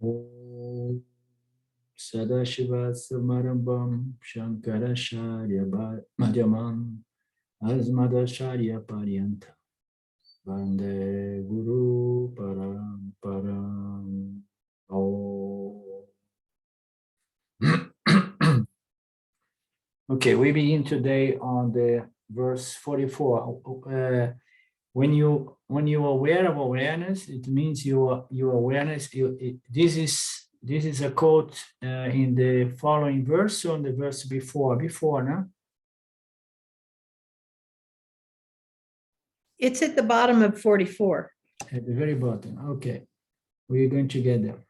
Om Sadashiva Samarambam Shankaracharya Madhyamam Asmadacharya Paryanta Vande Guru Paramparam. Oh. Okay, we begin today on the verse 44. When you are aware of awareness, it means your awareness. This is a quote in the following verse on the verse before, no? It's at the bottom of 44. At the very bottom. Okay, we're going to get there.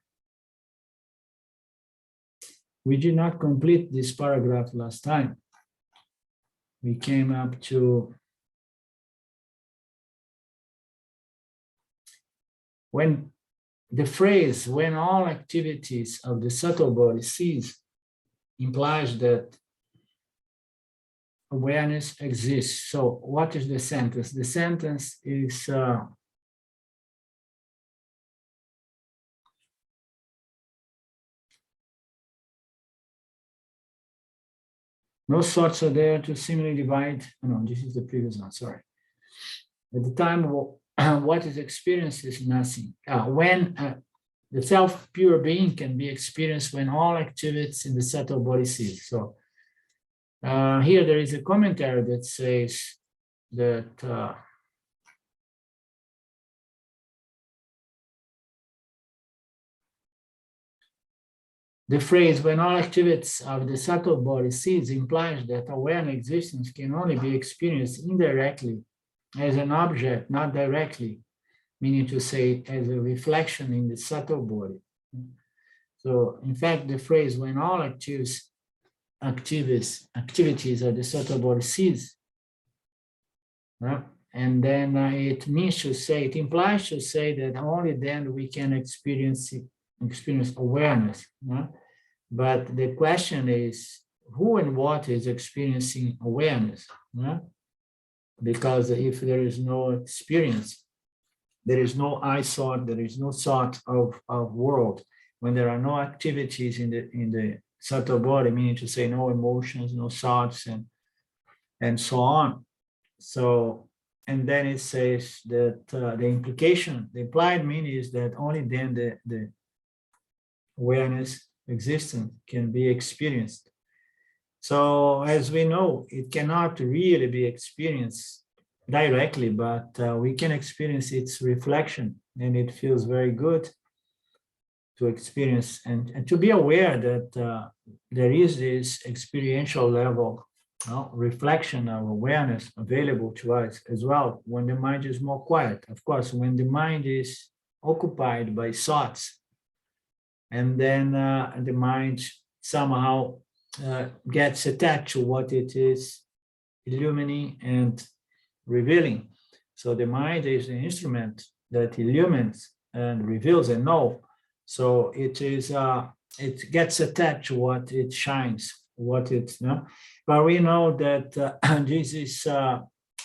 We did not complete this paragraph last time. We came up to when the phrase, when all activities of the subtle body cease, implies that awareness exists. So what is the sentence? The sentence is no thoughts are there to seemingly divide. No, this is the previous one, sorry. At the time, what is experienced is nothing. When the self-pure being can be experienced when all activities in the subtle body cease. So here there is a commentary that says that the phrase when all activities of the subtle body cease implies that awareness existence can only be experienced indirectly as an object, not directly, meaning to say as a reflection in the subtle body. So in fact, the phrase when all activities of the subtle body cease, and then it means to say, it implies to say that only then we can experience awareness. But the question is, who and what is experiencing awareness? Because if there is no experience, there is no I thought, there is no thought of world. When there are no activities in the subtle body, meaning to say no emotions, no thoughts, and so on. So, and then it says that the implied meaning is that only then the awareness existence can be experienced. So as we know, it cannot really be experienced directly, but we can experience its reflection, and it feels very good to experience and to be aware that there is this experiential level reflection of awareness available to us as well when the mind is more quiet. Of course, when the mind is occupied by thoughts, and then the mind somehow gets attached to what it is illumining and revealing. So the mind is the instrument that illumines and reveals and knows. So it is it gets attached to what it shines, what it's but we know that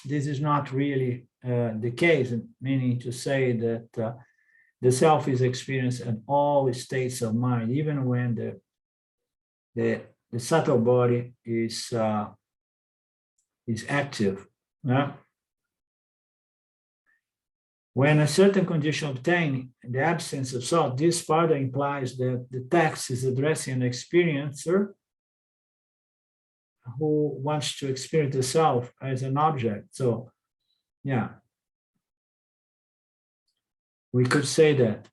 this is not really the case, meaning to say that the self is experienced in all states of mind, even when the subtle body is active. When a certain condition obtained, the absence of thought, this further implies that the text is addressing an experiencer who wants to experience the self as an object. So, yeah, we could say that.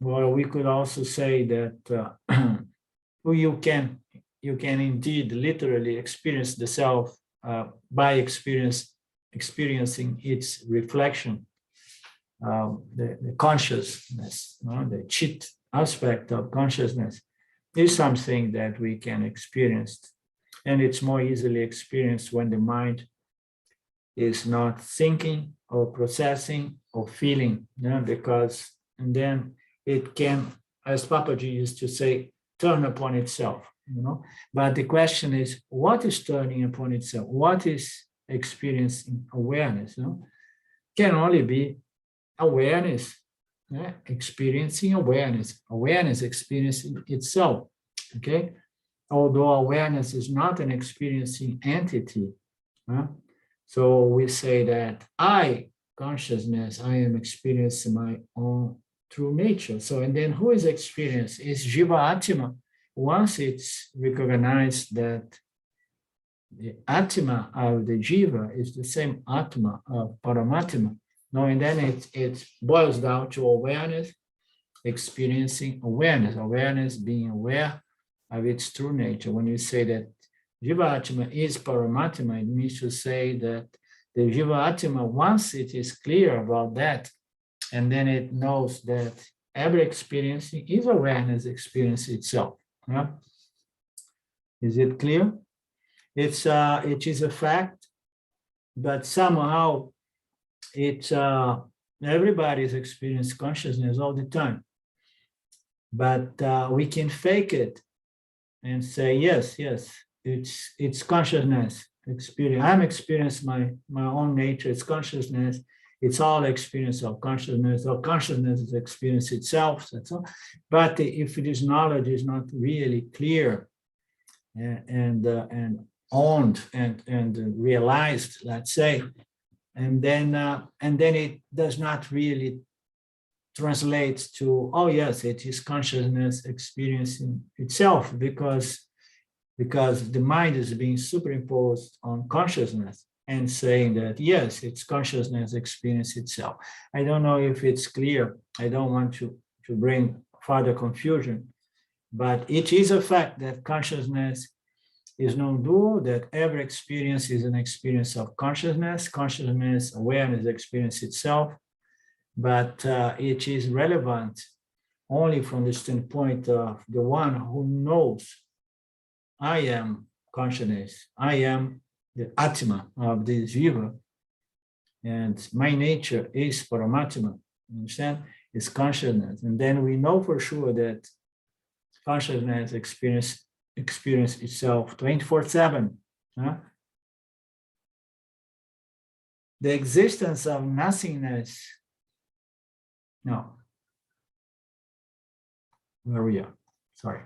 Or we could also say that you can indeed literally experience the self by experiencing its reflection. The consciousness, the chit aspect of consciousness is something that we can experience, and it's more easily experienced when the mind is not thinking or processing or feeling, because and then it can, as Papaji used to say, turn upon itself, But the question is, what is turning upon itself? What is experiencing awareness? Can only be awareness experiencing awareness. Awareness experiencing itself. Okay, although awareness is not an experiencing entity. So we say that I, consciousness, I am experiencing my own true nature. So, and then who is experience? Is Jiva Atma. Once it's recognized that the Atma of the Jiva is the same Atma of Paramatma, no, and then it boils down to awareness, experiencing awareness, awareness being aware of its true nature. When you say that Jiva Atma is Paramatma, it means to say that the Jiva Atma, once it is clear about that, and then it knows that every experience is awareness experience itself. Yeah? Is it clear? It is a fact, but somehow everybody's experiencing consciousness all the time. But we can fake it and say, yes, it's consciousness experience. I'm experiencing my own nature, it's consciousness. It's all experience of consciousness, or consciousness is experience itself. That's all. But if this knowledge is not really clear and owned and realized, let's say, and then it does not really translate to, oh yes, it is consciousness experiencing itself, because the mind is being superimposed on consciousness and saying that, yes, it's consciousness experience itself. I don't know if it's clear. I don't want to bring further confusion, but it is a fact that consciousness is non-dual, that every experience is an experience of consciousness, awareness experience itself, but it is relevant only from the standpoint of the one who knows, I am consciousness, I am the Atma of this Jiva, and my nature is Paramatma, you understand? It's consciousness. And then we know for sure that consciousness experience itself 24/7. The existence of nothingness. No. Where we are. Sorry.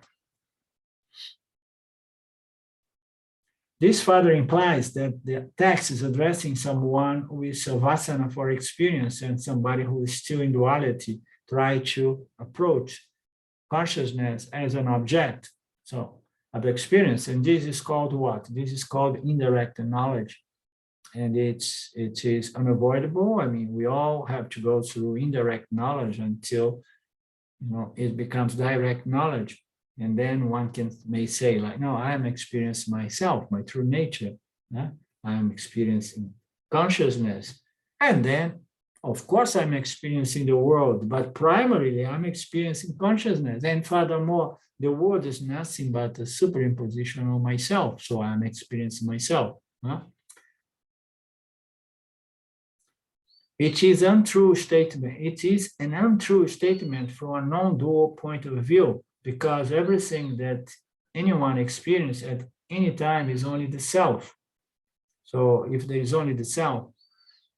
This further implies that the text is addressing someone with savasana for experience and somebody who is still in duality, try to approach consciousness as an object, so of experience. And this is called what? This is called indirect knowledge. And it is unavoidable. I mean, we all have to go through indirect knowledge until it becomes direct knowledge. And then one may say, like, no, I am experiencing myself, my true nature. I am experiencing consciousness. And then, of course, I'm experiencing the world, but primarily I'm experiencing consciousness. And furthermore, the world is nothing but a superimposition on myself. So I'm experiencing myself. It is an untrue statement. It is an untrue statement from a non-dual point of view, because everything that anyone experiences at any time is only the self. So if there is only the self,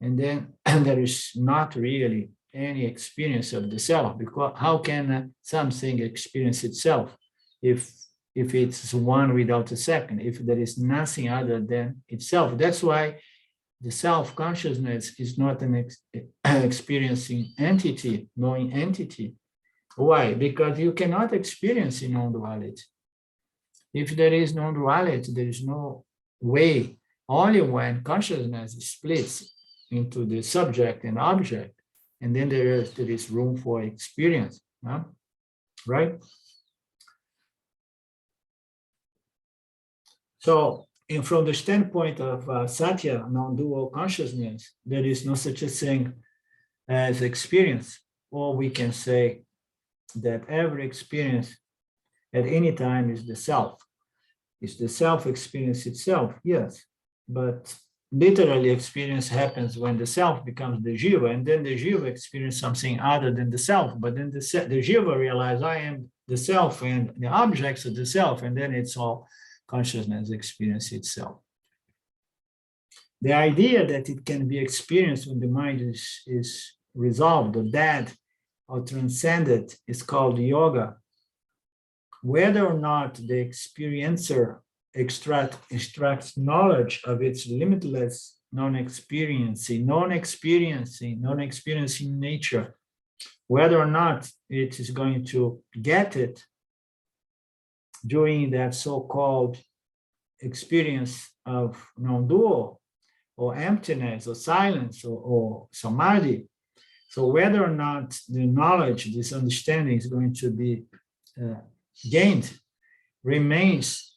and then there is not really any experience of the self, because how can something experience itself if it's one without a second, if there is nothing other than itself? That's why the self-consciousness is not an experiencing entity, knowing entity. Why? Because you cannot experience in non-duality. If there is non-duality, there is no way. Only when consciousness splits into the subject and object, and then there is room for experience, right? So, and from the standpoint of Satya, non-dual consciousness, there is no such a thing as experience, or we can say that every experience at any time is the self. Is the self experience itself? Yes, but literally experience happens when the self becomes the jiva, and then the jiva experiences something other than the self, but then the jiva realizes I am the self and the objects of the self, and then it's all consciousness experience itself. The idea that it can be experienced when the mind is resolved or dead or transcended is called yoga. Whether or not the experiencer extracts knowledge of its limitless non-experiencing nature, whether or not it is going to get it during that so-called experience of non-dual or emptiness or silence or samadhi. So whether or not the knowledge, this understanding is going to be gained, remains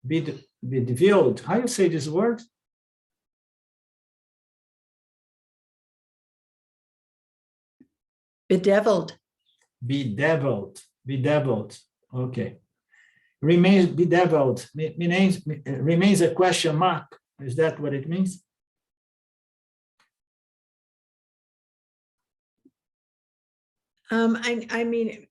bedeviled. How you say this word? Bedeviled. Bedeviled. Okay. Remains bedeviled, remains a question mark. Is that what it means? I mean,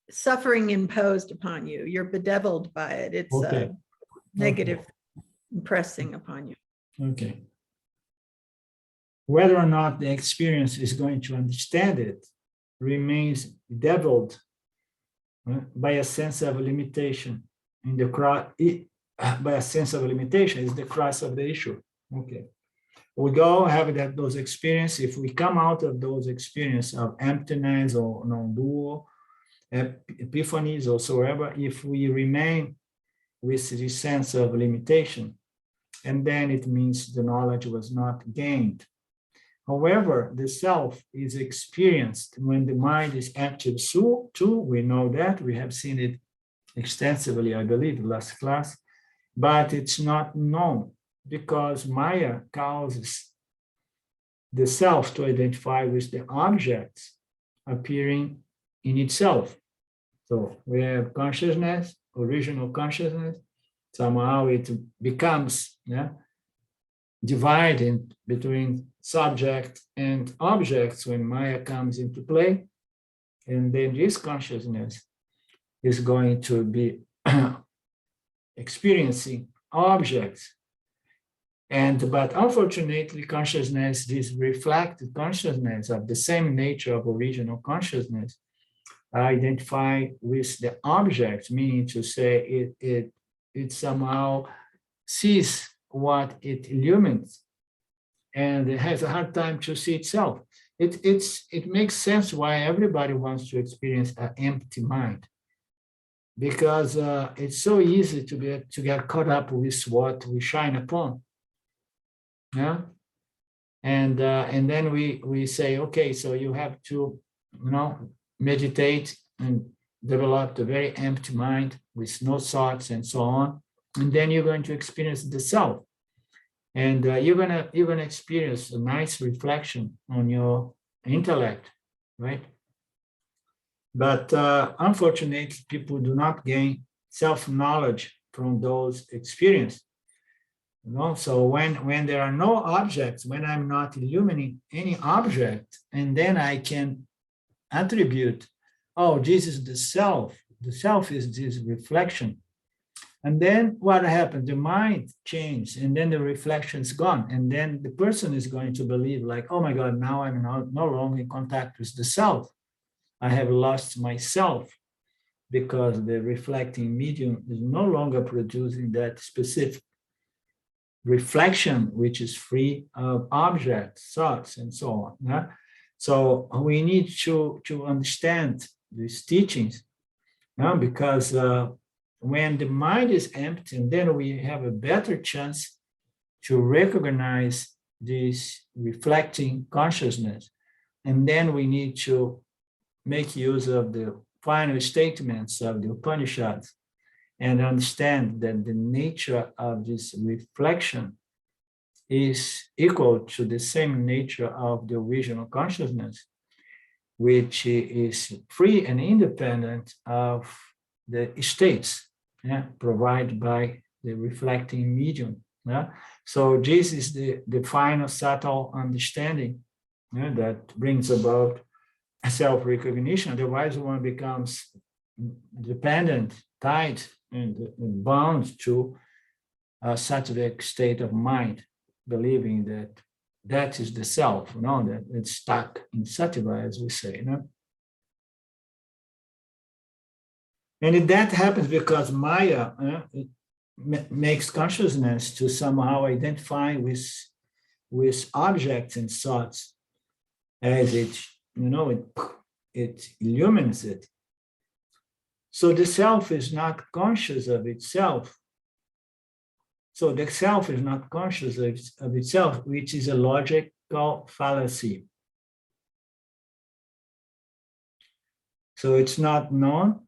suffering imposed upon you. You're bedeviled by it. It's Okay. negative impressing upon you. Okay. Whether or not the experience is going to understand it remains bedeviled by a sense of limitation. In the by a sense of limitation is the crux of the issue. Okay. We go have those experiences. If we come out of those experiences of emptiness or non-dual, epiphanies or so ever, if we remain with this sense of limitation, and then it means the knowledge was not gained. However, the self is experienced when the mind is active too. We know that. We have seen it extensively, I believe, last class, but it's not known because Maya causes the self to identify with the objects appearing in itself. So we have consciousness, original consciousness. Somehow it becomes divided between subject and objects when Maya comes into play. And then this consciousness is going to be experiencing objects. But unfortunately, consciousness, this reflected consciousness of the same nature of original consciousness, identify with the objects, meaning to say it somehow sees what it illumines, and it has a hard time to see itself. It makes sense why everybody wants to experience an empty mind, because it's so easy to get caught up with what we shine upon. Yeah, and then we say, okay, so you have to, meditate and develop a very empty mind with no thoughts and so on, and then you're going to experience the self, and you're gonna experience a nice reflection on your intellect, right? But unfortunately, people do not gain self-knowledge from those experiences. So when there are no objects, when I'm not illuminating any object, and then I can attribute, oh, this is the self is this reflection. And then what happened? The mind changed, and then the reflection is gone. And then the person is going to believe like, oh my God, now I'm no longer in contact with the self. I have lost myself because the reflecting medium is no longer producing that specific reflection, which is free of objects, thoughts, and so on. Yeah? So we need to understand these teachings, because when the mind is empty, and then we have a better chance to recognize this reflecting consciousness. And then we need to make use of the final statements of the Upanishads and understand that the nature of this reflection is equal to the same nature of the original consciousness, which is free and independent of the states provided by the reflecting medium. So this is the final subtle understanding that brings about self-recognition. Otherwise, one becomes dependent, tied, and bound to a sattvic state of mind, believing that that is the self, that it's stuck in sattva, as we say, And that happens because Maya it makes consciousness to somehow identify with objects and thoughts as it illumines it. So the self is not conscious of itself. So the self is not conscious of itself, which is a logical fallacy. So it's not known.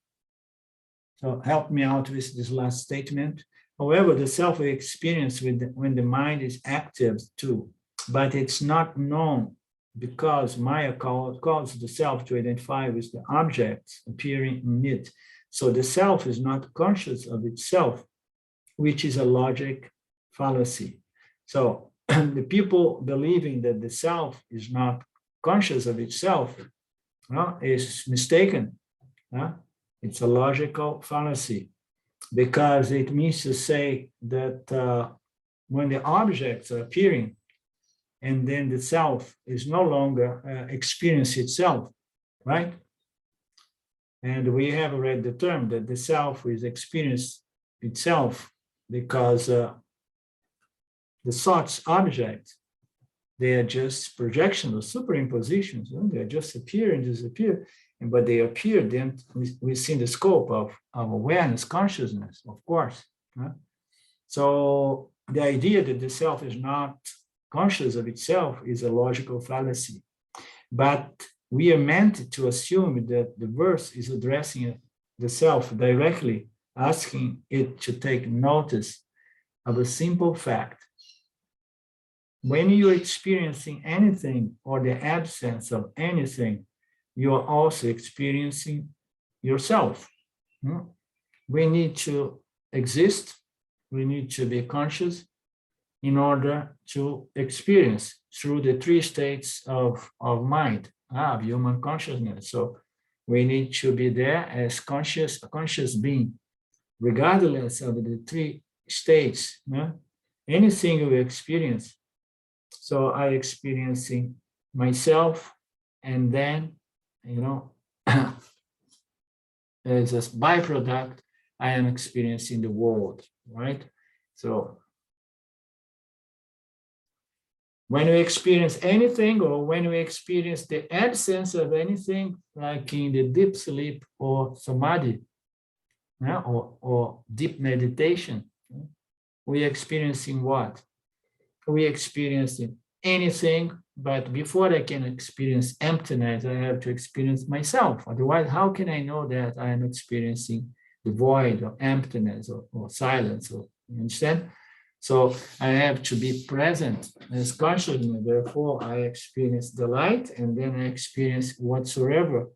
So help me out with this last statement. However, the self we experience when the mind is active too, but it's not known because Maya calls the self to identify with the objects appearing in it. So the self is not conscious of itself, which is a logic fallacy. So the people believing that the self is not conscious of itself is mistaken. It's a logical fallacy because it means to say that when the objects are appearing and then the self is no longer experience itself, right? And we have read the term that the self is experience itself because the thoughts objects, they are just projections or superimpositions. They just appear and disappear. But they appear then within the scope of awareness, consciousness, of course. So the idea that the self is not conscious of itself is a logical fallacy. But we are meant to assume that the verse is addressing the self directly, asking it to take notice of a simple fact. When you're experiencing anything or the absence of anything, you are also experiencing yourself. We need to exist, we need to be conscious in order to experience through the three states of mind, of human consciousness. So we need to be there as a conscious being, regardless of the three states. Anything we experience. So I experiencing myself, and then as a byproduct, I am experiencing the world, right? So when we experience anything, or when we experience the absence of anything, like in the deep sleep or samadhi, or deep meditation, we experiencing what? We experiencing anything, but before I can experience emptiness, I have to experience myself. Otherwise, how can I know that I am experiencing the void or emptiness or silence? You understand? So I have to be present as consciousness. Therefore, I experience the light, and then I experience whatsoever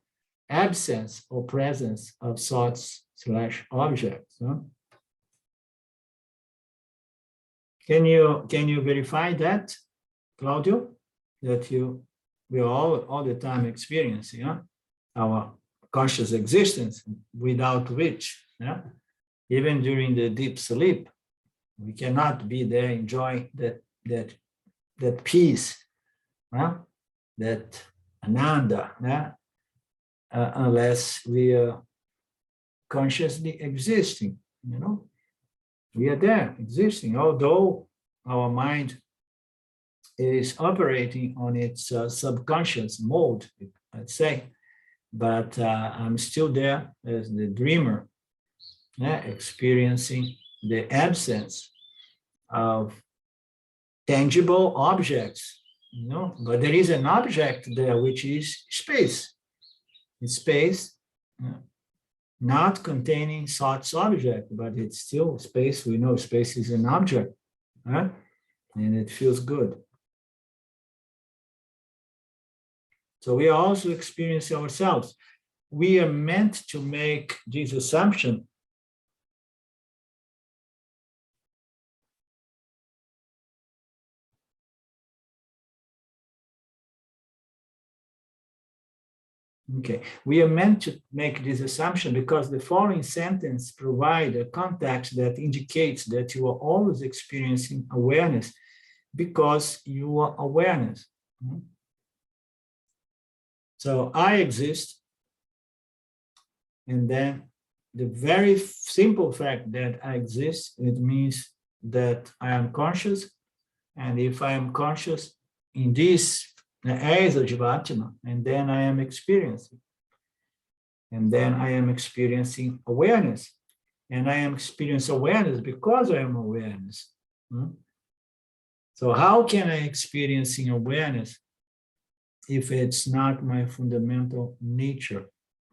absence or presence of thoughts/objects. Can you verify that, Claudio? That we are all the time experiencing our conscious existence, without which, even during the deep sleep, we cannot be there enjoying that peace, that ananda, unless we are consciously existing. We are there existing, although our mind is operating on its subconscious mode, let's say, but I'm still there as the dreamer, experiencing the absence of tangible objects, but there is an object there, which is space. It's space, not containing thoughts object, but it's still space. We know space is an object, and it feels good. So we are also experiencing ourselves. We are meant to make this assumption Okay, we are meant to make this assumption because the following sentence provides a context that indicates that you are always experiencing awareness because you are awareness. So I exist, and then the very simple fact that I exist, it means that I am conscious, and if I am conscious in these areas of Jivatma, and then I am experiencing, and then I am experiencing awareness, and I am experiencing awareness because I am awareness. So how can I experience awareness if it's not my fundamental nature?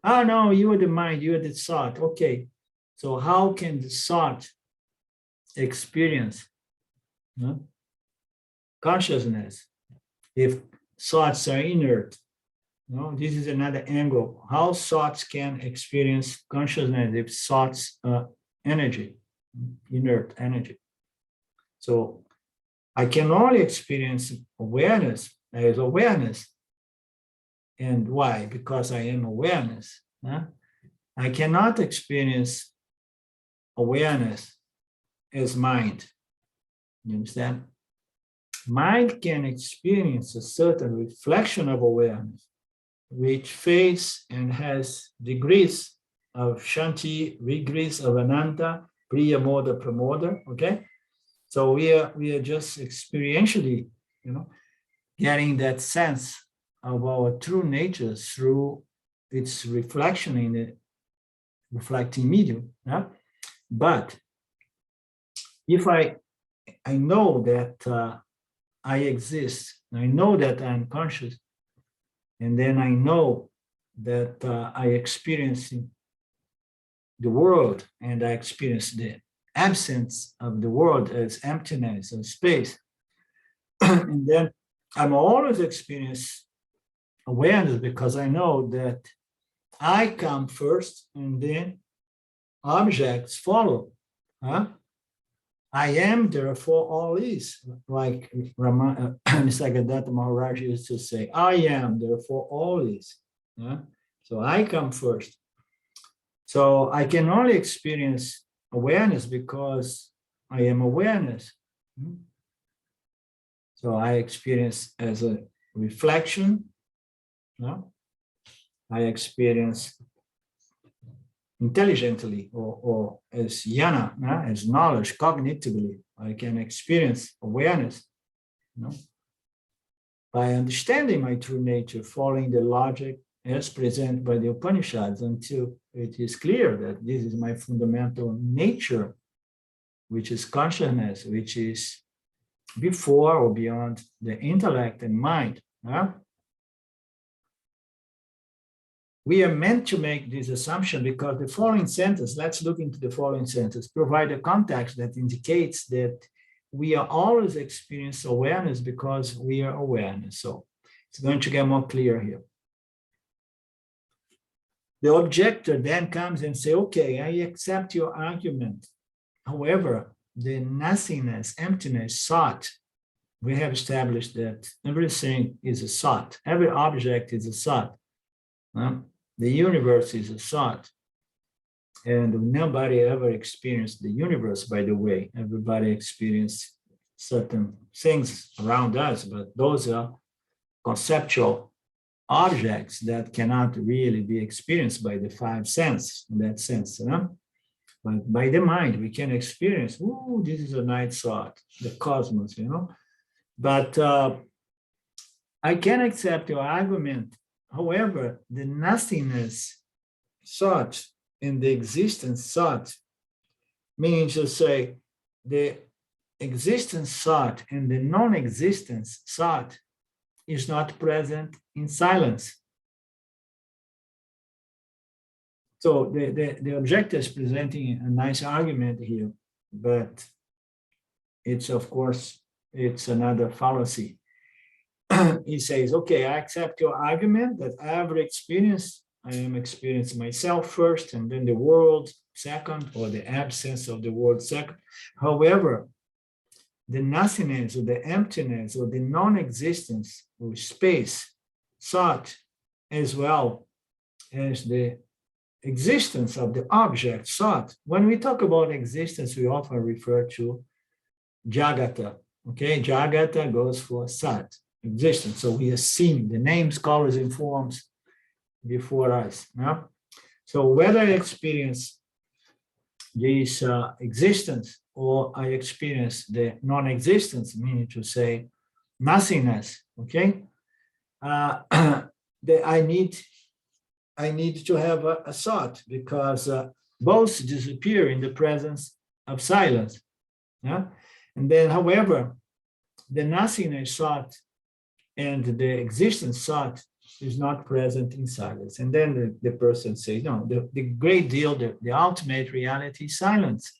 Oh, no, you are the mind, you are the thought. Okay, so how can the thought experience consciousness if thoughts are inert? This is another angle. How thoughts can experience consciousness if thoughts are energy, inert energy. So I can only experience awareness as awareness. And why? Because I am awareness. I cannot experience awareness as mind. You understand? Mind can experience a certain reflection of awareness, which fades and has degrees of Shanti, degrees of Ananta, Priya, Moda, Pramoda, okay? So we are just experientially, getting that sense of our true nature through its reflection in the reflecting medium. But if I know that I exist, I know that I'm conscious, and then I know that I experience the world, and I experience the absence of the world as emptiness and space. And then I'm always experience awareness because I know that I come first and then objects follow. I am, therefore all is, like Nisargadatta Maharaj used to say, I am, therefore all is. So I come first. So I can only experience awareness because I am awareness. So I experience as a reflection. I experience intelligently or as jnana, as knowledge, cognitively. I can experience awareness by understanding my true nature, following the logic as presented by the Upanishads until it is clear that this is my fundamental nature, which is consciousness, which is before or beyond the intellect and mind. We are meant to make this assumption because the following sentence, let's look into the following sentence, provide a context that indicates that we are always experiencing awareness because we are awareness. So it's going to get more clear here. The objector then comes and say, okay, I accept your argument. However, the nothingness, emptiness, thought, we have established that everything is a thought. Every object is a thought. The universe is a thought. And nobody ever experienced the universe, by the way. Everybody experienced certain things around us, but those are conceptual objects that cannot really be experienced by the five senses, in that sense. But by the mind, we can experience, oh, this is a night thought, the cosmos, But I can accept your argument. However, the nothingness thought and the existence thought means to say the existence thought and the non-existence thought is not present in silence. So the objector is presenting a nice argument here, but it's, of course, it's another fallacy. He says, okay, I accept your argument that every experience, I am experiencing myself first, and then the world second, or the absence of the world second. However, the nothingness or the emptiness or the non-existence or space, thought, as well as the existence of the object, thought. When we talk about existence, we often refer to Jagata, Okay, Jagata goes for Sat, existence. So we are seeing the names, colors, and forms before us. Yeah? So whether I experience this existence or I experience the non-existence, meaning to say nothingness, okay, that I need to have a thought, because both disappear in the presence of silence. Yeah? And then, however, the nothingness thought and the existence thought is not present in silence. And then the person says, no, the great deal, the ultimate reality is silence.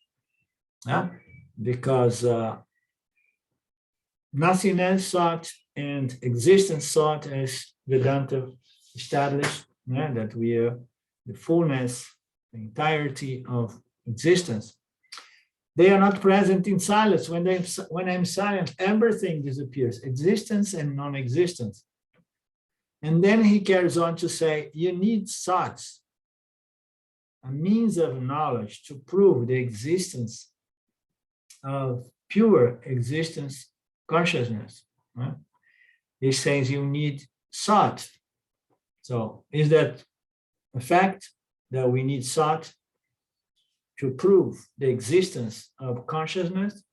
Yeah? Because nothingness thought and existence thought, as Vedanta established, yeah, that we are the fullness, the entirety of existence. They are not present in silence. When I'm silent, everything disappears, existence and non-existence. And then he carries on to say, you need thoughts, a means of knowledge to prove the existence of pure existence consciousness. Right? He says you need thought. So is that a fact that we need thought to prove the existence of consciousness?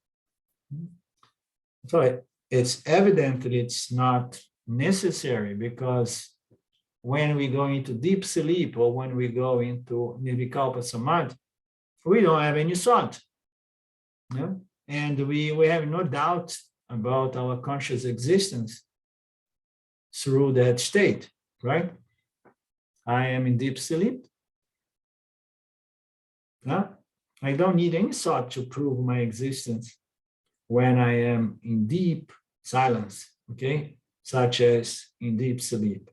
So it's evident that it's not necessary, because when we go into deep sleep or when we go into Nirvikalpa Samadhi, we don't have any thought. Yeah? And we have no doubt about our conscious existence through that state, right? I am in deep sleep. Yeah? I don't need any thought to prove my existence when I am in deep silence, okay? Such as in deep sleep.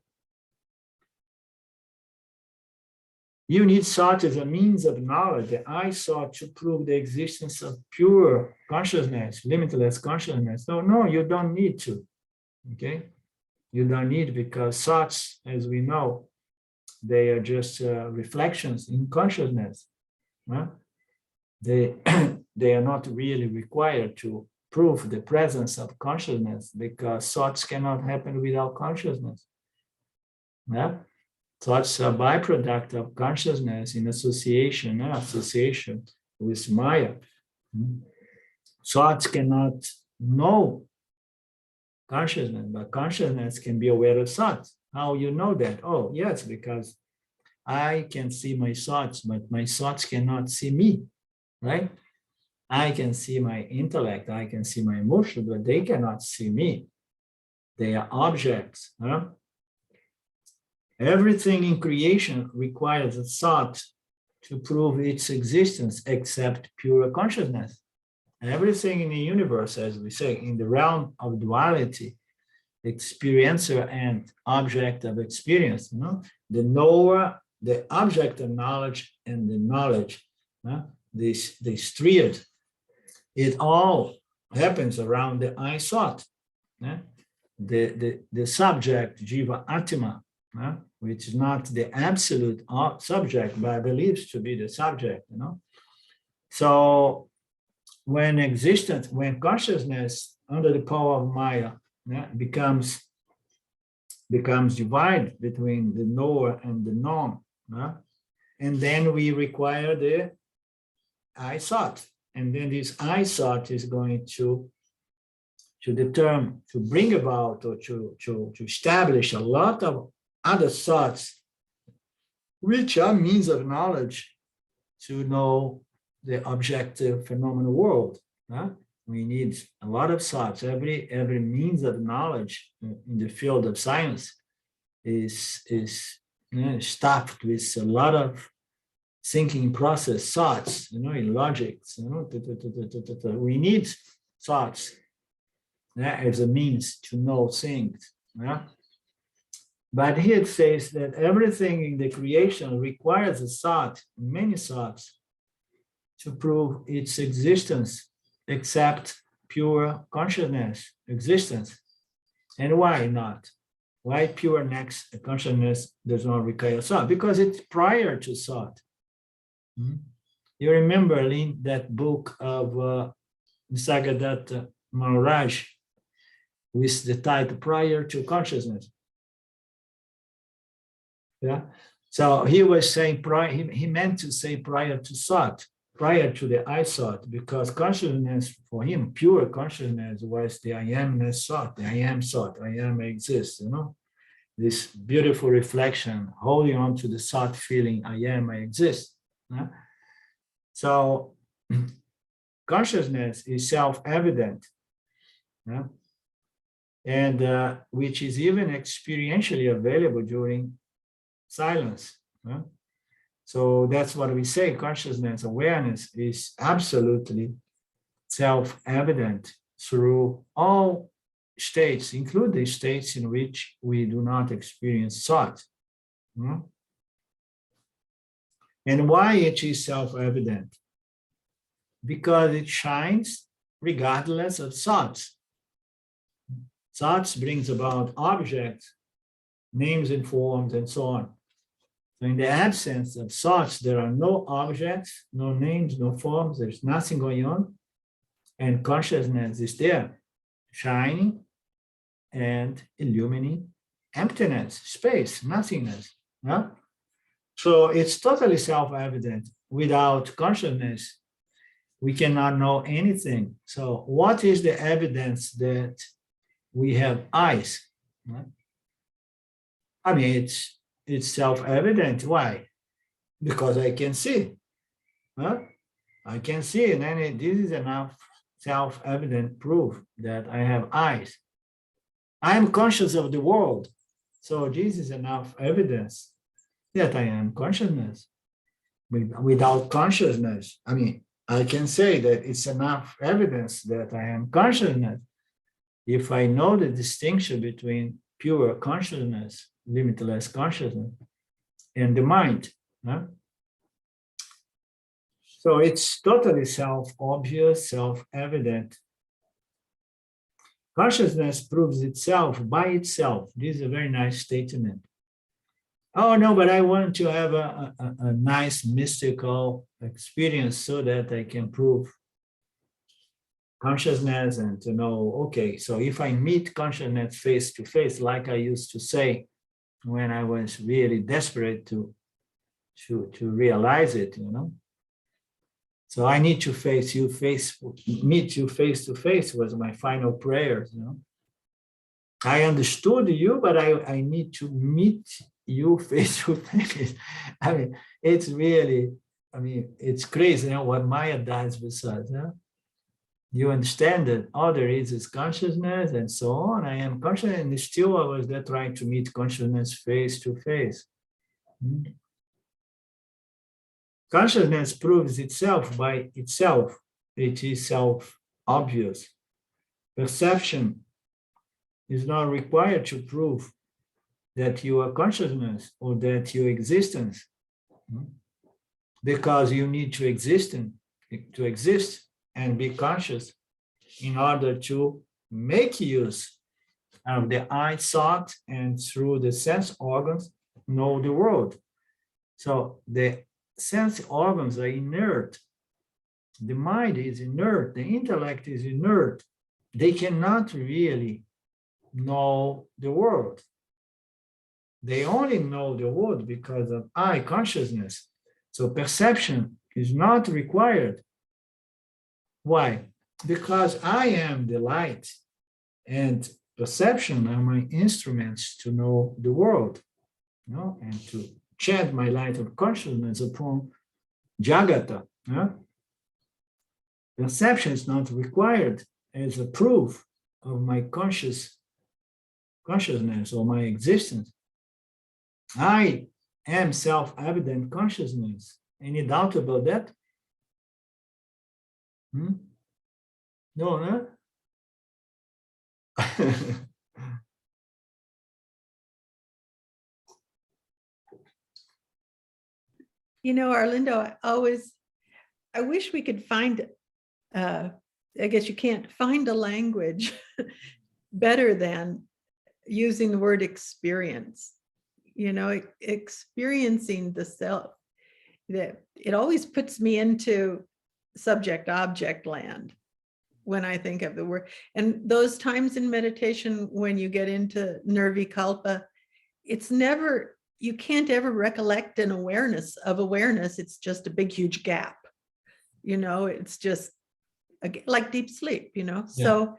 You need thought as a means of knowledge, the I thought, to prove the existence of pure consciousness, limitless consciousness. No, you don't need to, okay? You don't need, because thoughts, as we know, they are just reflections in consciousness. Huh? They are not really required to prove the presence of consciousness, because thoughts cannot happen without consciousness. Yeah? Thoughts are a byproduct of consciousness in association with Maya. Thoughts cannot know consciousness, but consciousness can be aware of thoughts. How you know that? Oh, yes, because I can see my thoughts, but my thoughts cannot see me, right? I can see my intellect, I can see my emotion, but they cannot see me. They are objects. Huh? Everything in creation requires a thought to prove its existence, except pure consciousness. Everything in the universe, as we say, in the realm of duality, experiencer and object of experience, the knower, the object of knowledge, and the knowledge, this triad, it all happens around the I thought. The subject, Jiva Atma, which is not the absolute subject, but believes to be the subject, So when consciousness under the power of Maya becomes divided between the knower and the known, and then we require the I thought, and then this I thought is going to determine, to bring about, or to establish a lot of other thoughts, which are means of knowledge to know the objective phenomenal world. We need a lot of thoughts. Every means of knowledge in the field of science is stuffed with a lot of thinking process thoughts, in logics. We need thoughts as a means to know things. But here it says that everything in the creation requires a thought, many thoughts, to prove its existence, except pure consciousness existence. And why not? Why pure next consciousness does not require thought? Because it's prior to thought. You remember, Lynn, that book of Nisargadatta Maharaj with the title prior to consciousness. Yeah. So he was saying he meant to say prior to thought, prior to the I thought, because consciousness for him, pure consciousness was the I amness thought, the I am thought, I am exist, this beautiful reflection, holding on to the thought feeling, I am, I exist. Yeah? So consciousness is self-evident, yeah? And which is even experientially available during silence. Yeah? So that's what we say, consciousness, awareness is absolutely self-evident through all states, including states in which we do not experience thought. Yeah? And why it is self-evident? Because it shines regardless of thoughts. Thoughts brings about objects, names and forms, and so on. So in the absence of thoughts, there are no objects, no names, no forms, there's nothing going on. And consciousness is there, shining and illumining emptiness, space, nothingness. Yeah? So it's totally self-evident. Without consciousness, we cannot know anything. So what is the evidence that we have eyes? Right? I mean, it's self-evident. Why? Because I can see. Huh? I can see, and then this is enough self-evident proof that I have eyes. I am conscious of the world. So this is enough evidence that I am consciousness. Without consciousness, I mean, I can say that it's enough evidence that I am consciousness if I know the distinction between pure consciousness, limitless consciousness, and the mind. Huh? So it's totally self-obvious, self-evident. Consciousness proves itself by itself. This is a very nice statement. Oh, no, but I want to have a nice mystical experience so that I can prove consciousness and to know, okay, so if I meet consciousness face to face, like I used to say when I was really desperate to realize it, So I need to meet you face to face was my final prayer, I understood you, but I need to meet you face to face. I mean, it's really, it's crazy what Maya does with us. You understand that all there is consciousness and so on. I am conscious, and still I was there trying to meet consciousness face to face. Consciousness proves itself by itself. It is self-obvious. Perception is not required to prove that you are consciousness or that you existence, because you need to exist and be conscious in order to make use of the I thought and through the sense organs know the world. So the sense organs are inert. The mind is inert. The intellect is inert. They cannot really know the world. They only know the world because of I consciousness. So perception is not required. Why? Because I am the light and perception are my instruments to know the world, and to shed my light of consciousness upon Jagata. Perception is not required as a proof of my consciousness or my existence. I am self-evident consciousness. Any doubt about that? No? Arlindo, I wish we could find, I guess you can't find a language better than using the word experience. Experiencing the self, that it always puts me into subject-object land. when I think of the word. And those times in meditation when you get into nirvikalpa, it's never, you can't ever recollect an awareness of awareness. It's just a big, huge gap. You know, it's just like deep sleep, you know. Yeah. So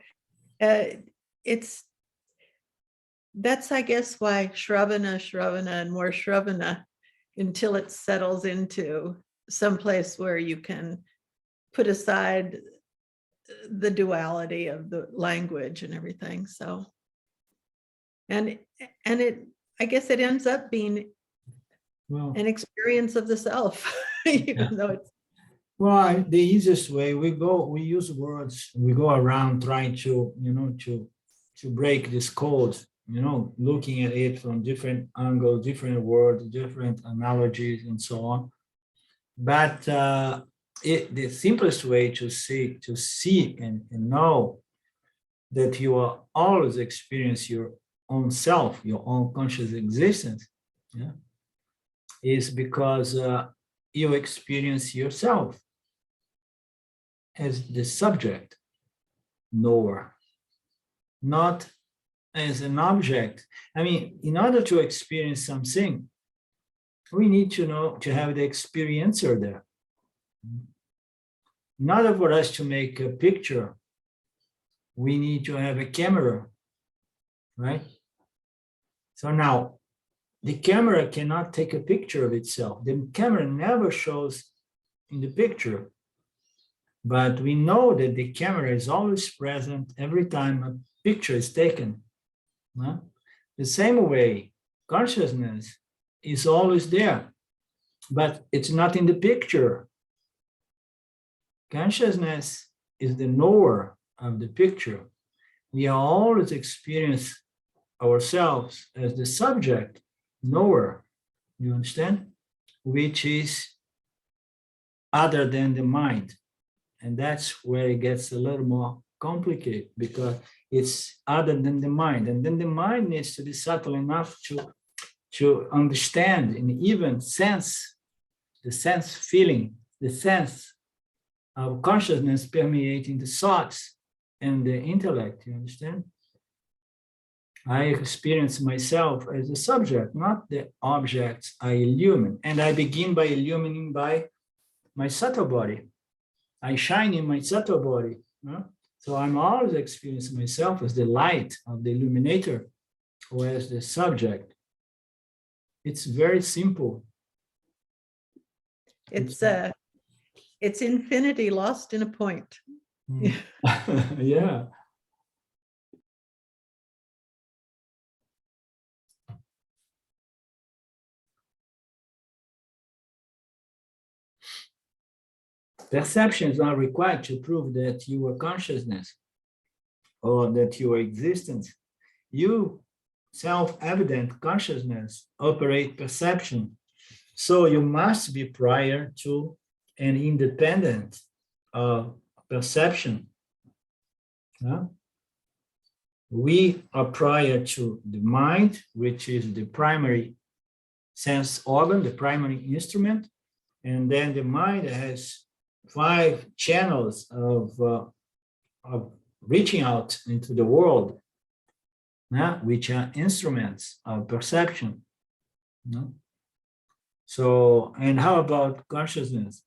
that's, I guess, why Shravana, and more Shravana, until it settles into some place where you can put aside the duality of the language and everything. So, and it, I guess it ends up being an experience of the self, even though it's. Well, the easiest way, we use words, we go around trying to, to break this code, looking at it from different angles, different words, different analogies, and so on. But the simplest way to see and know that you are always experience your own self, your own conscious existence, is because you experience yourself as the subject knower, not as an object. I mean, in order to experience something, we need to have the experiencer there. In order for us to make a picture, we need to have a camera, right? So now, the camera cannot take a picture of itself. The camera never shows in the picture. But we know that the camera is always present every time a picture is taken. The same way, consciousness is always there, but it's not in the picture. Consciousness is the knower of the picture. We are always experience ourselves as the subject knower, you understand? Which is other than the mind. And that's where it gets a little more complicated, because it's other than the mind. And then the mind needs to be subtle enough to understand and even sense, the sense feeling, the sense of consciousness permeating the thoughts and the intellect, you understand? I experience myself as a subject, not the objects I illumine. And I begin by illumining by my subtle body. I shine in my subtle body. So I'm always experiencing myself as the light of the illuminator or as the subject. It's very simple. It's infinity lost in a point. Yeah. Perception is not required to prove that you are consciousness or that you are existence. You, self-evident consciousness, operate perception. So you must be prior to and independent of perception. We are prior to the mind, which is the primary sense organ, the primary instrument. And then the mind has 5 channels of reaching out into the world, which are instruments of perception. So, and how about consciousness?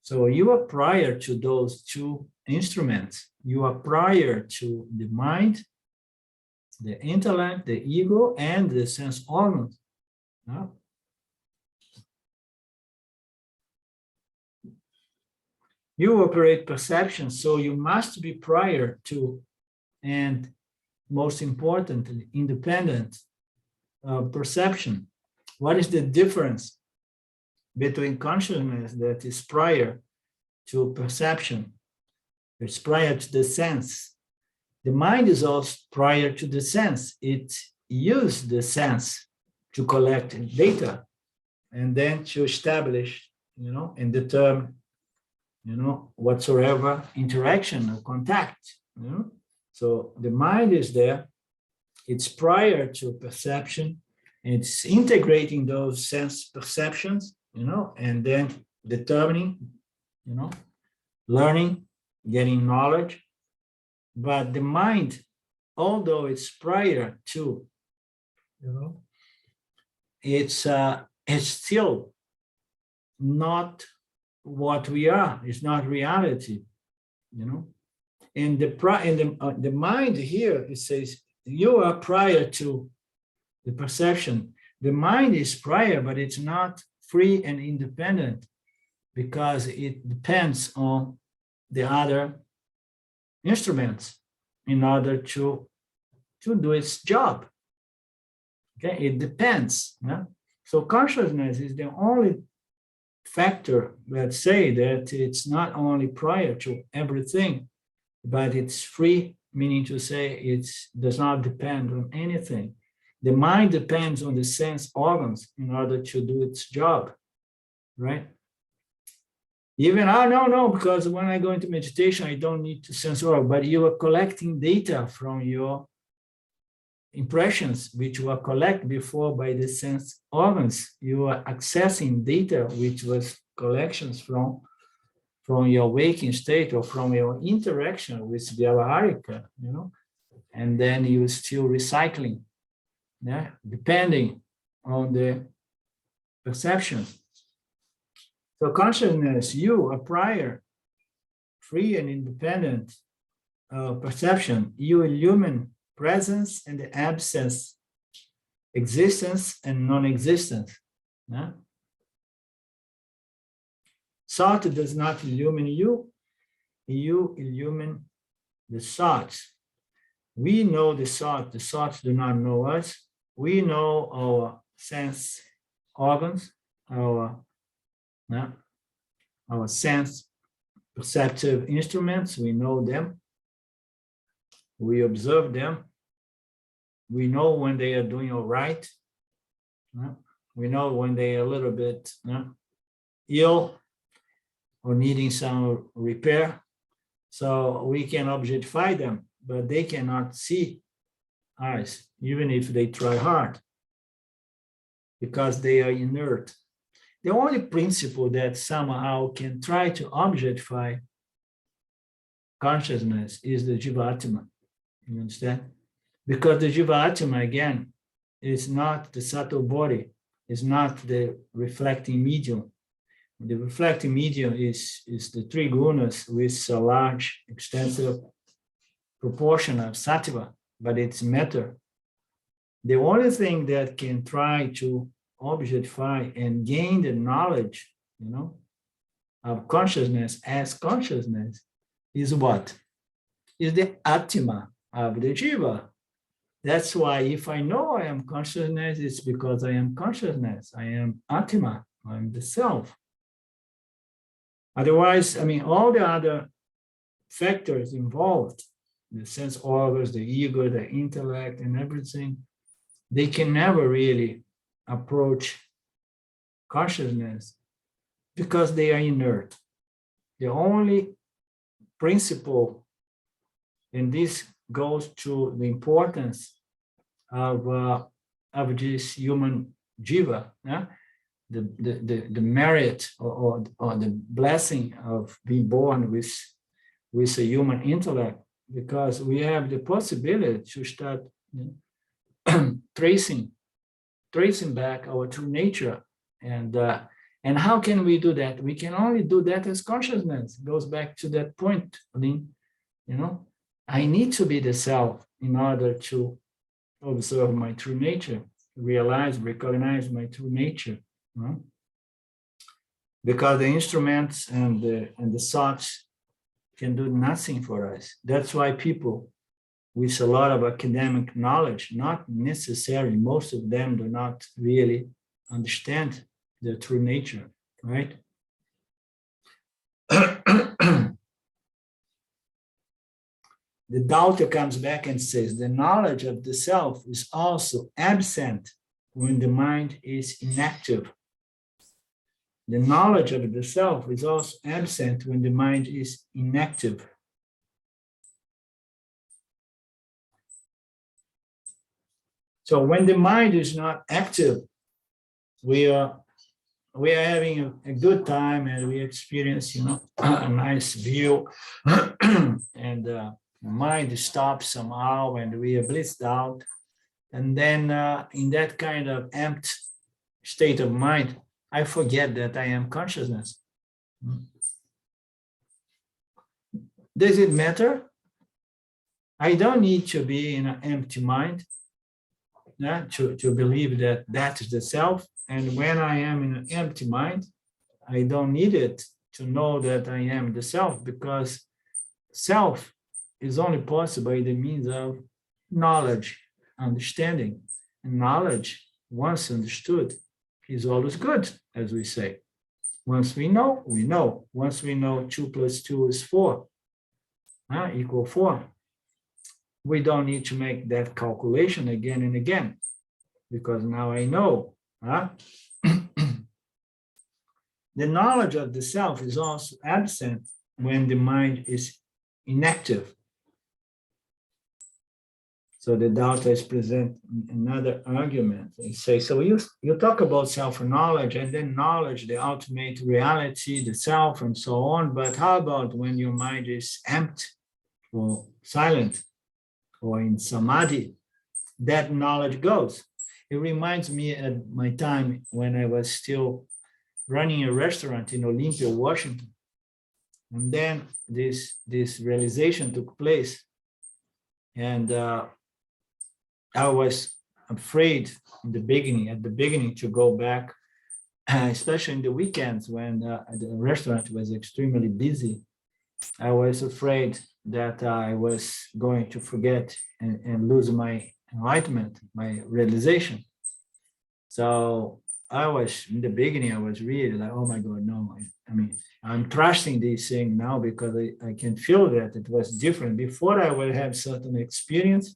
So you are prior to those 2 instruments. You are prior to the mind, the intellect, the ego, and the sense organs. You operate perception, so you must be prior to, and most importantly, independent perception. What is the difference between consciousness that is prior to perception? It's prior to the sense. The mind is also prior to the sense. It uses the sense to collect data and then to establish, and determine whatsoever interaction or contact. So the mind is there, it's prior to perception, it's integrating those sense perceptions, and then determining, learning, getting knowledge, But the mind, although it's prior to, it's still not what we are. It's not reality, And the mind here, it says, you are prior to the perception. The mind is prior, but it's not free and independent because it depends on the other instruments in order to do its job. Okay, it depends. So consciousness is the only factor that say that it's not only prior to everything, but it's free, meaning to say it does not depend on anything. The mind depends on the sense organs in order to do its job, right? Even, no, because when I go into meditation, I don't need to sense organ, but you are collecting data from your impressions, which were collected before by the sense organs. You are accessing data, which was collections from your waking state or from your interaction with the Avarika, and then you still recycling, depending on the perception. So consciousness, you are prior, free and independent perception. You illumine presence and the absence, existence and non-existence. Thought does not illumine you, you illumine the thoughts. We know the thoughts do not know us. We know our sense organs, our sense perceptive instruments, we know them. We observe them. We know when they are doing all right. We know when they are a little bit ill or needing some repair. So we can objectify them, but they cannot see us, even if they try hard, because they are inert. The only principle that somehow can try to objectify consciousness is the Jivatma. You understand? Because the Jivatma, again, is not the subtle body, is not the reflecting medium. The reflecting medium is the three gunas with a large, extensive proportion of sattva, but it's matter. The only thing that can try to objectify and gain the knowledge, of consciousness as consciousness is what? Is the Atma of the Jiva. That's why if I know I am consciousness, it's because I am consciousness. I am Atma. I am the self. Otherwise, all the other factors involved, the sense organs, the ego, the intellect, and everything, they can never really approach consciousness because they are inert. The only principle, and this goes to the importance of this human jiva, the merit or the blessing of being born with a human intellect, because we have the possibility to start tracing back our true nature. And how can we do that? We can only do that as consciousness. It goes back to that point, Lynn. I need to be the self in order to observe my true nature, recognize my true nature. Because the instruments and the thoughts can do nothing for us. That's why people with a lot of academic knowledge, not necessarily, most of them do not really understand their true nature, right? The doubter comes back and says, the knowledge of the self is also absent when the mind is inactive. The knowledge of the self is also absent when the mind is inactive. So when the mind is not active, we are having a good time and we experience, a nice view and The mind stops somehow and we are blissed out. And then in that kind of empty state of mind, I forget that I am consciousness. Does it matter? I don't need to be in an empty mind to believe that that is the self. And when I am in an empty mind, I don't need it to know that I am the self, because self is only possible by the means of knowledge, understanding. And knowledge, once understood, is always good, as we say. Once we know, we know. Once we know 2 + 2 is 4, equal 4. We don't need to make that calculation again and again, because now I know. The knowledge of the self is also absent when the mind is inactive. So the Daoists present another argument. They say, so you talk about self-knowledge and then knowledge, the ultimate reality, the self and so on, but how about when your mind is empty or silent or in samadhi? That knowledge goes. It reminds me at my time when I was still running a restaurant in Olympia, Washington. And then this realization took place. And I was afraid at the beginning to go back, especially in the weekends when the restaurant was extremely busy. I was afraid that I was going to forget and lose my enlightenment, my realization. So I was, in the beginning, I was really like, oh my God, no. I mean, I'm trusting this thing now because I can feel that it was different. Before I would have certain experience,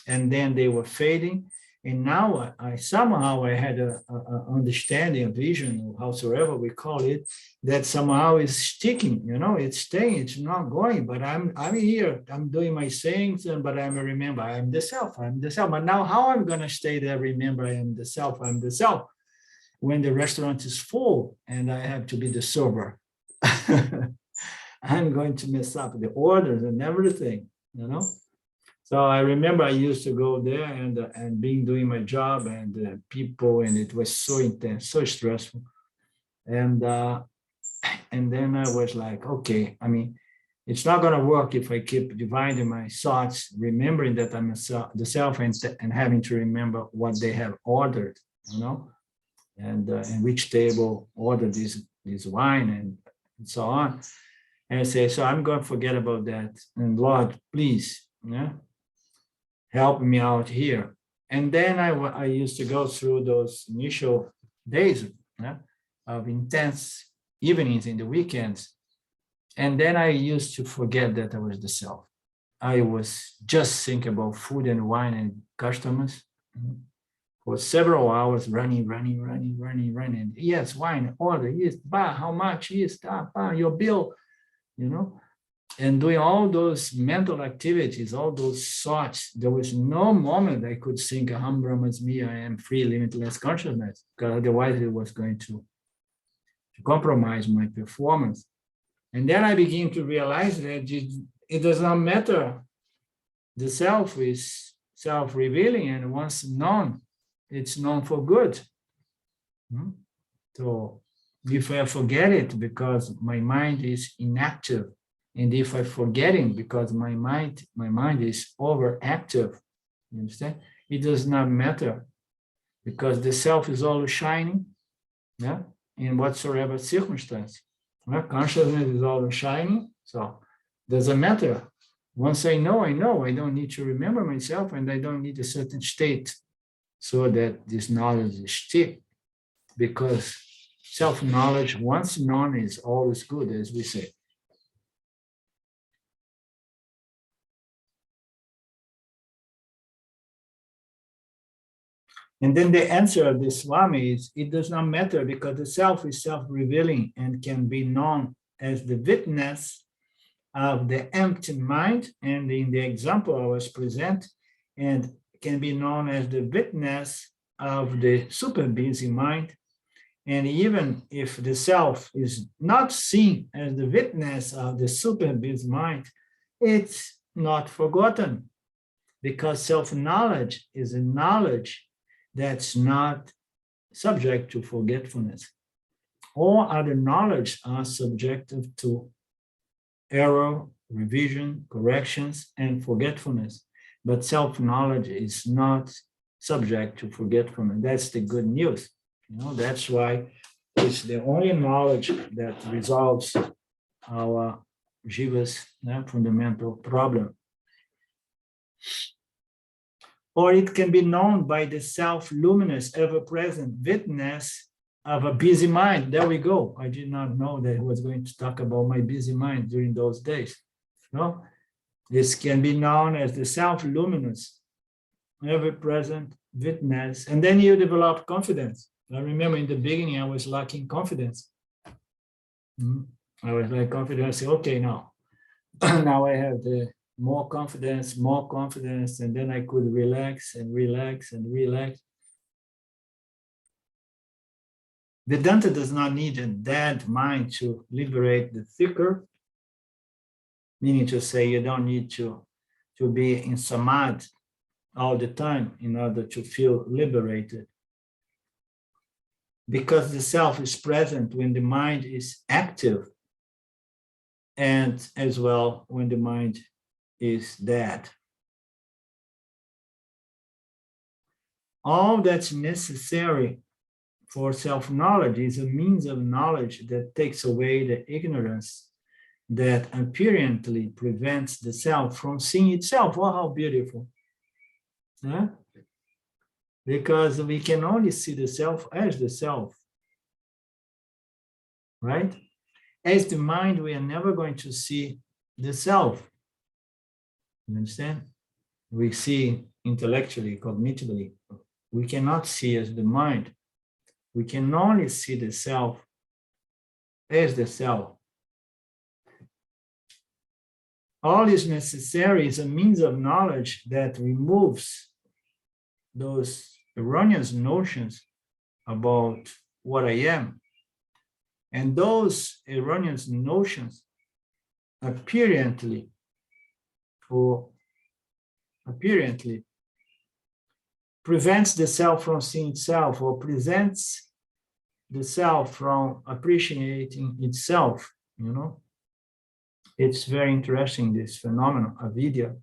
and then they were fading. And now I somehow had a understanding, a vision, or howsoever we call it, that somehow is sticking, it's staying, it's not going, but I'm here, I'm doing my things, but I'm remember, I'm the self. But now how I'm going to stay there, remember, I am the self, when the restaurant is full and I have to be the server. I'm going to mess up the orders and everything, So I remember I used to go there and doing my job and people, and it was so intense, so stressful. And then I was like, okay, I mean, it's not going to work if I keep dividing my thoughts, remembering that I'm the self and having to remember what they have ordered, and which table ordered this wine and so on. And I say, so I'm going to forget about that. And Lord, please, help me out here. And then I used to go through those initial days of intense evenings in the weekends. And then I used to forget that I was the self. I was just thinking about food and wine and customers for several hours, running. Yes, wine, order, yes, how much, yes, your bill, and doing all those mental activities, all those thoughts. There was no moment I could think, Aham Brahmasmi, I am free, limitless consciousness, because otherwise it was going to compromise my performance. And then I began to realize that it does not matter. The self is self-revealing, and once known, it's known for good. So if I forget it because my mind is inactive, and if I'm forgetting because my mind is overactive, you understand? It does not matter, because the self is always shining, in whatsoever circumstance. Consciousness is always shining, so doesn't matter. Once I know. I don't need to remember myself, and I don't need a certain state so that this knowledge is stick, because self-knowledge, once known, is always good, as we say. And then the answer of the Swami is, it does not matter, because the self is self-revealing and can be known as the witness of the empty mind. And in the example I was present, and can be known as the witness of the super busy mind. And even if the self is not seen as the witness of the super busy mind, it's not forgotten, because self-knowledge is a knowledge that's not subject to forgetfulness. All other knowledge are subjective to error, revision, corrections, and forgetfulness. But self-knowledge is not subject to forgetfulness. That's the good news. That's why it's the only knowledge that resolves our jiva's fundamental problem. Or it can be known by the self-luminous, ever-present witness of a busy mind. There we go. I did not know that I was going to talk about my busy mind during those days. No, this can be known as the self-luminous, ever-present witness. And then you develop confidence. I remember in the beginning, I was lacking confidence. I was like confidence, okay, now I have the more confidence, and then I could relax and relax and relax. Vedanta does not need a dead mind to liberate the thinker, meaning to say you don't need to be in samadhi all the time in order to feel liberated. Because the self is present when the mind is active, and as well when the mind is dead. All that's necessary for self-knowledge is a means of knowledge that takes away the ignorance that apparently prevents the self from seeing itself. Oh, how beautiful. Huh? Because we can only see the self as the self, right? As the mind, we are never going to see the self. You understand? We see intellectually, cognitively. We cannot see as the mind. We can only see the self as the self. All is necessary is a means of knowledge that removes those erroneous notions about what I am. And those erroneous notions apparently prevents the self from seeing itself, or prevents the self from appreciating itself, It's very interesting, this phenomenon, avidya.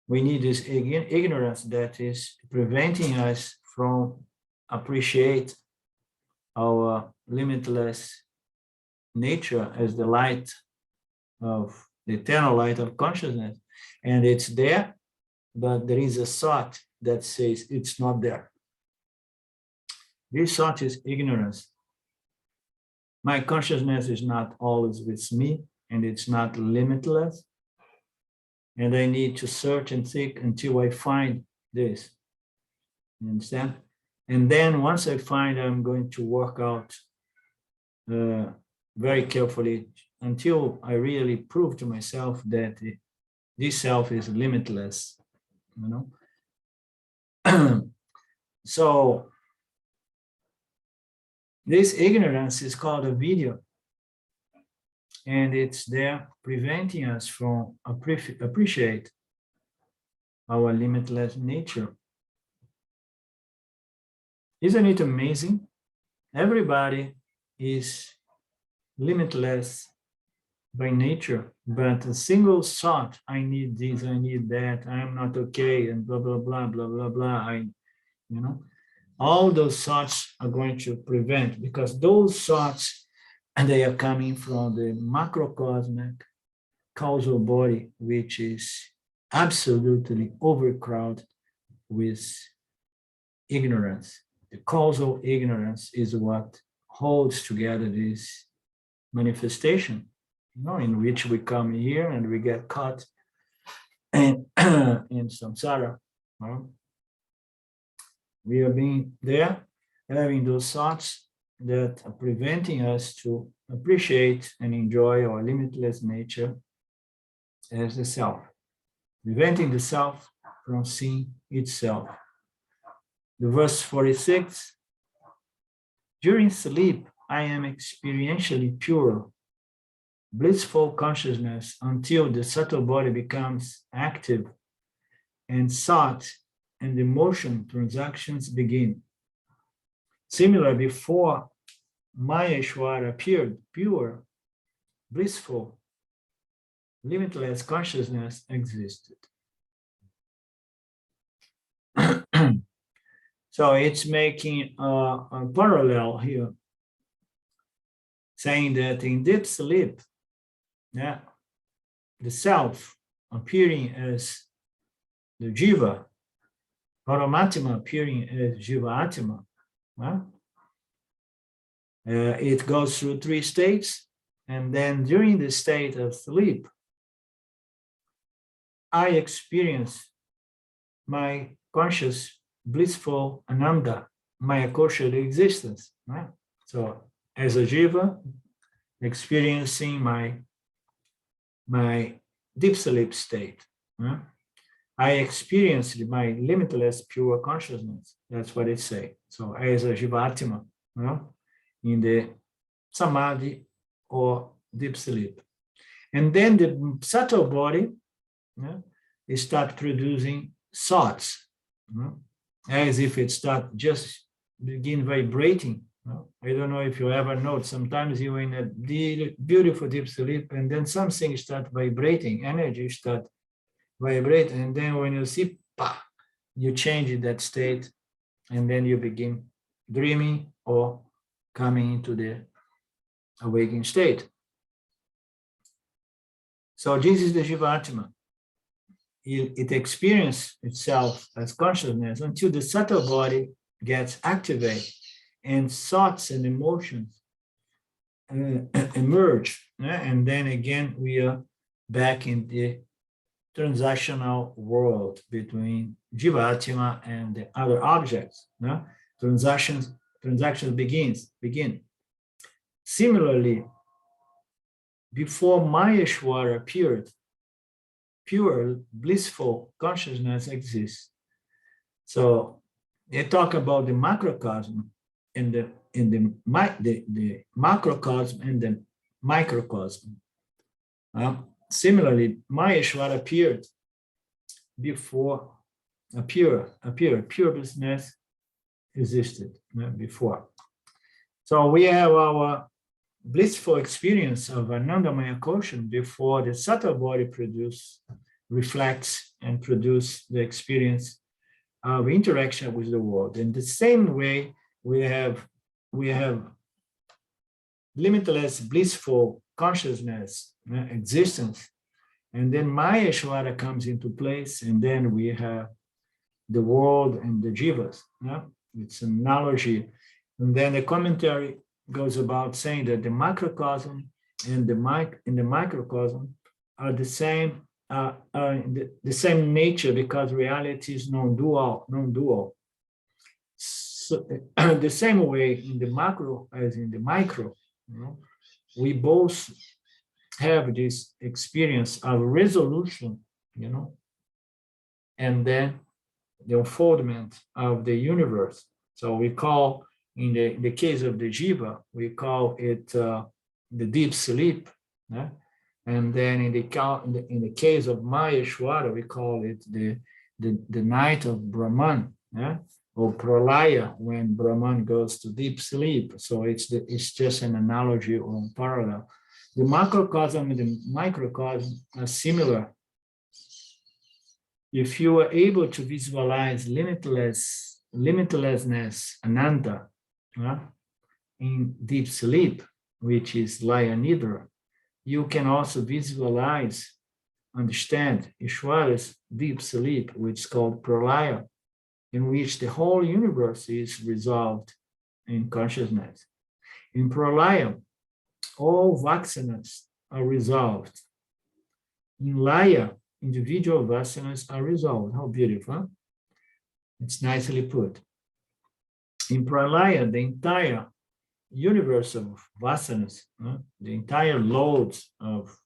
We need this ignorance that is preventing us from appreciate our limitless nature as the light of the eternal light of consciousness. And it's there, but there is a thought that says it's not there. This thought is ignorance. My consciousness is not always with me, and it's not limitless. And I need to search and seek until I find this. You understand? And then once I find, I'm going to work out very carefully until I really prove to myself that this self is limitless, So this ignorance is called avidya, and it's there preventing us from appreciate our limitless nature. Isn't it amazing? Everybody is limitless by nature, but a single thought, I need this, I need that, I am not okay, and blah, blah, blah, blah, blah, blah, all those thoughts are going to prevent, because those thoughts, and they are coming from the macrocosmic causal body, which is absolutely overcrowded with ignorance. The causal ignorance is what holds together this manifestation, in which we come here and we get caught in samsara. We are being there, having those thoughts that are preventing us to appreciate and enjoy our limitless nature as the self, preventing the self from seeing itself. The verse 46, during sleep, I am experientially pure. blissful consciousness until the subtle body becomes active and thought and emotion transactions begin. Similar, before Maya Ishvara appeared, pure, blissful, limitless consciousness existed. So it's making a parallel here, saying that in deep sleep, yeah, the self appearing as the jiva, Paramatma appearing as Jiva Atma, it goes through 3 states, and then during the state of sleep, I experience my conscious, blissful Ananda, my akosha existence. Right? So as a jiva, experiencing my deep sleep state. Right? I experienced my limitless pure consciousness. That's what it says. So as a jivatma, in the samadhi or deep sleep. And then the subtle body it starts producing thoughts, as if it starts just begin vibrating. I don't know if you ever know, sometimes you're in a beautiful deep sleep and then something starts vibrating, energy starts vibrating, and then when you see, you change in that state, and then you begin dreaming or coming into the awakening state. So this is the Jivatma. It experiences itself as consciousness until the subtle body gets activated and thoughts and emotions emerge. And then again, we are back in the transactional world between Jivatma and the other objects. Transactions begin. Similarly, before Maheshwara appeared, pure blissful consciousness exists. So they talk about the macrocosm and the macrocosm and the microcosm. Similarly, Maheshwara appeared before pure blissness existed before. So we have our blissful experience of Anandamaya quotient before the subtle body reflects and produce the experience of interaction with the world. In the same way, we have limitless blissful consciousness, existence, and then Maheshwara comes into place, and then we have the world and the jivas. It's an analogy. And then the commentary goes about saying that the macrocosm and the microcosm are the same, the same nature, because reality is non-dual. So, the same way in the macro as in the micro, we both have this experience of resolution, and then the unfoldment of the universe. So we call, in the case of the jiva, we call it the deep sleep. And then in the case of Maheshwara, we call it the night of Brahman, or pralaya, when Brahman goes to deep sleep. So it's just an analogy or parallel. The macrocosm and the microcosm are similar. If you are able to visualize limitlessness, Ananda, in deep sleep, which is Laya Nidra, you can also visualize, understand Ishvara's deep sleep, which is called Pralaya, in which the whole universe is resolved in consciousness. In Pralaya, all vasanas are resolved. In Laya, individual vasanas are resolved. How beautiful, huh? It's nicely put. In Pralaya, the entire universe of vasanas, the entire loads of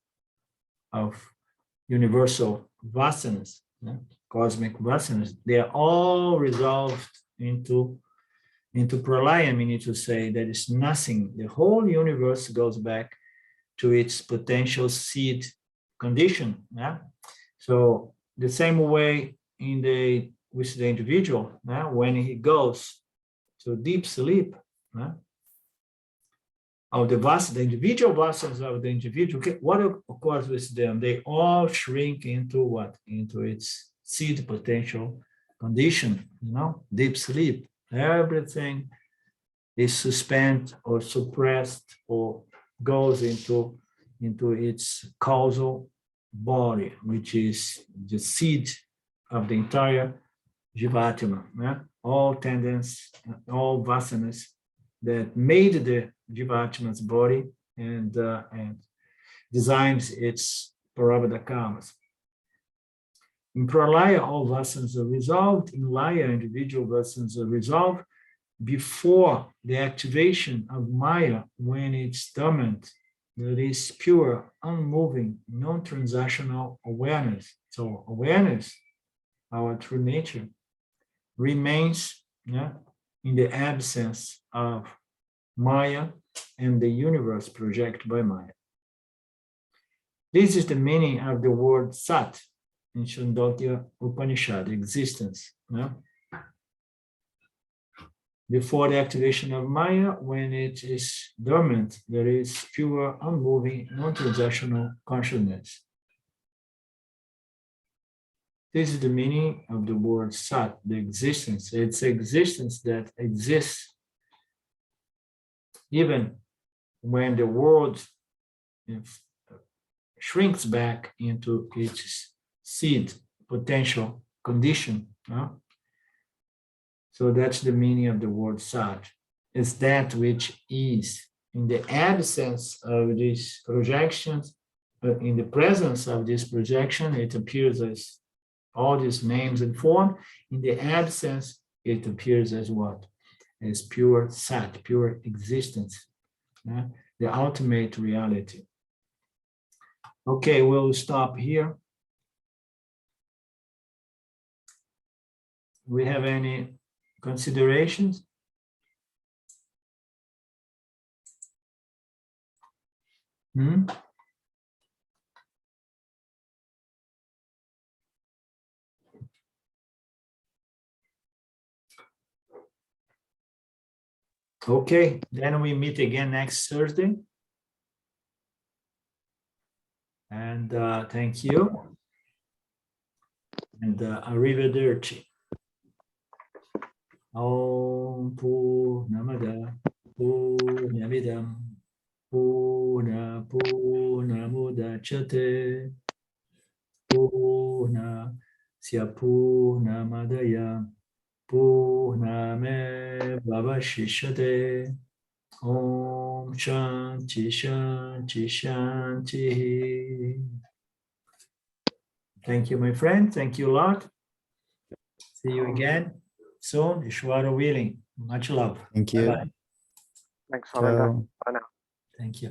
universal vasanas, cosmic vasanas, they are all resolved into Pralaya, meaning to say there is nothing. The whole universe goes back to its potential seed condition. Yeah? So the same way with the individual, when he goes to deep sleep, of the individual vasanas of the individual, what occurs with them? They all shrink into what? Into its seed potential condition, deep sleep. Everything is suspended or suppressed or goes into its causal body, which is the seed of the entire Jivatma. All tendencies, all vasanas that made the Jivatma's body and designs its Prarabdha karmas. In Pralaya, all vasanas are resolved. In Laya, individual vasanas are resolved before the activation of Maya, when it's dormant. That is pure, unmoving, non-transactional awareness. So awareness, our true nature, remains in the absence of Maya and the universe projected by Maya. This is the meaning of the word Sat in Chandogya Upanishad, existence. Before the activation of Maya, when it is dormant, there is pure, unmoving, non-transactional consciousness. This is the meaning of the word Sat, the existence. It's existence that exists even when the world shrinks back into its seed potential condition. So that's the meaning of the word Sat. It's that which is in the absence of these projections, but in the presence of this projection, it appears as all these names and form. In the absence, it appears as what? As pure Sat, pure existence, the ultimate reality. Okay, we'll stop here. We have any considerations? Okay, then we meet again next Thursday. And thank you. And arrivederci. Om Purnamada Purnamidam Purnamudachyate Purnasya Purnamadaya Purnamevavashishyate. Om Shanti Shanti Shanti. Thank you, my friend. Thank you a lot. See you again soon, Isvara willing. Much love. Thank you. Bye-bye. Thanks, Ananda. Ciao. Bye now. Thank you.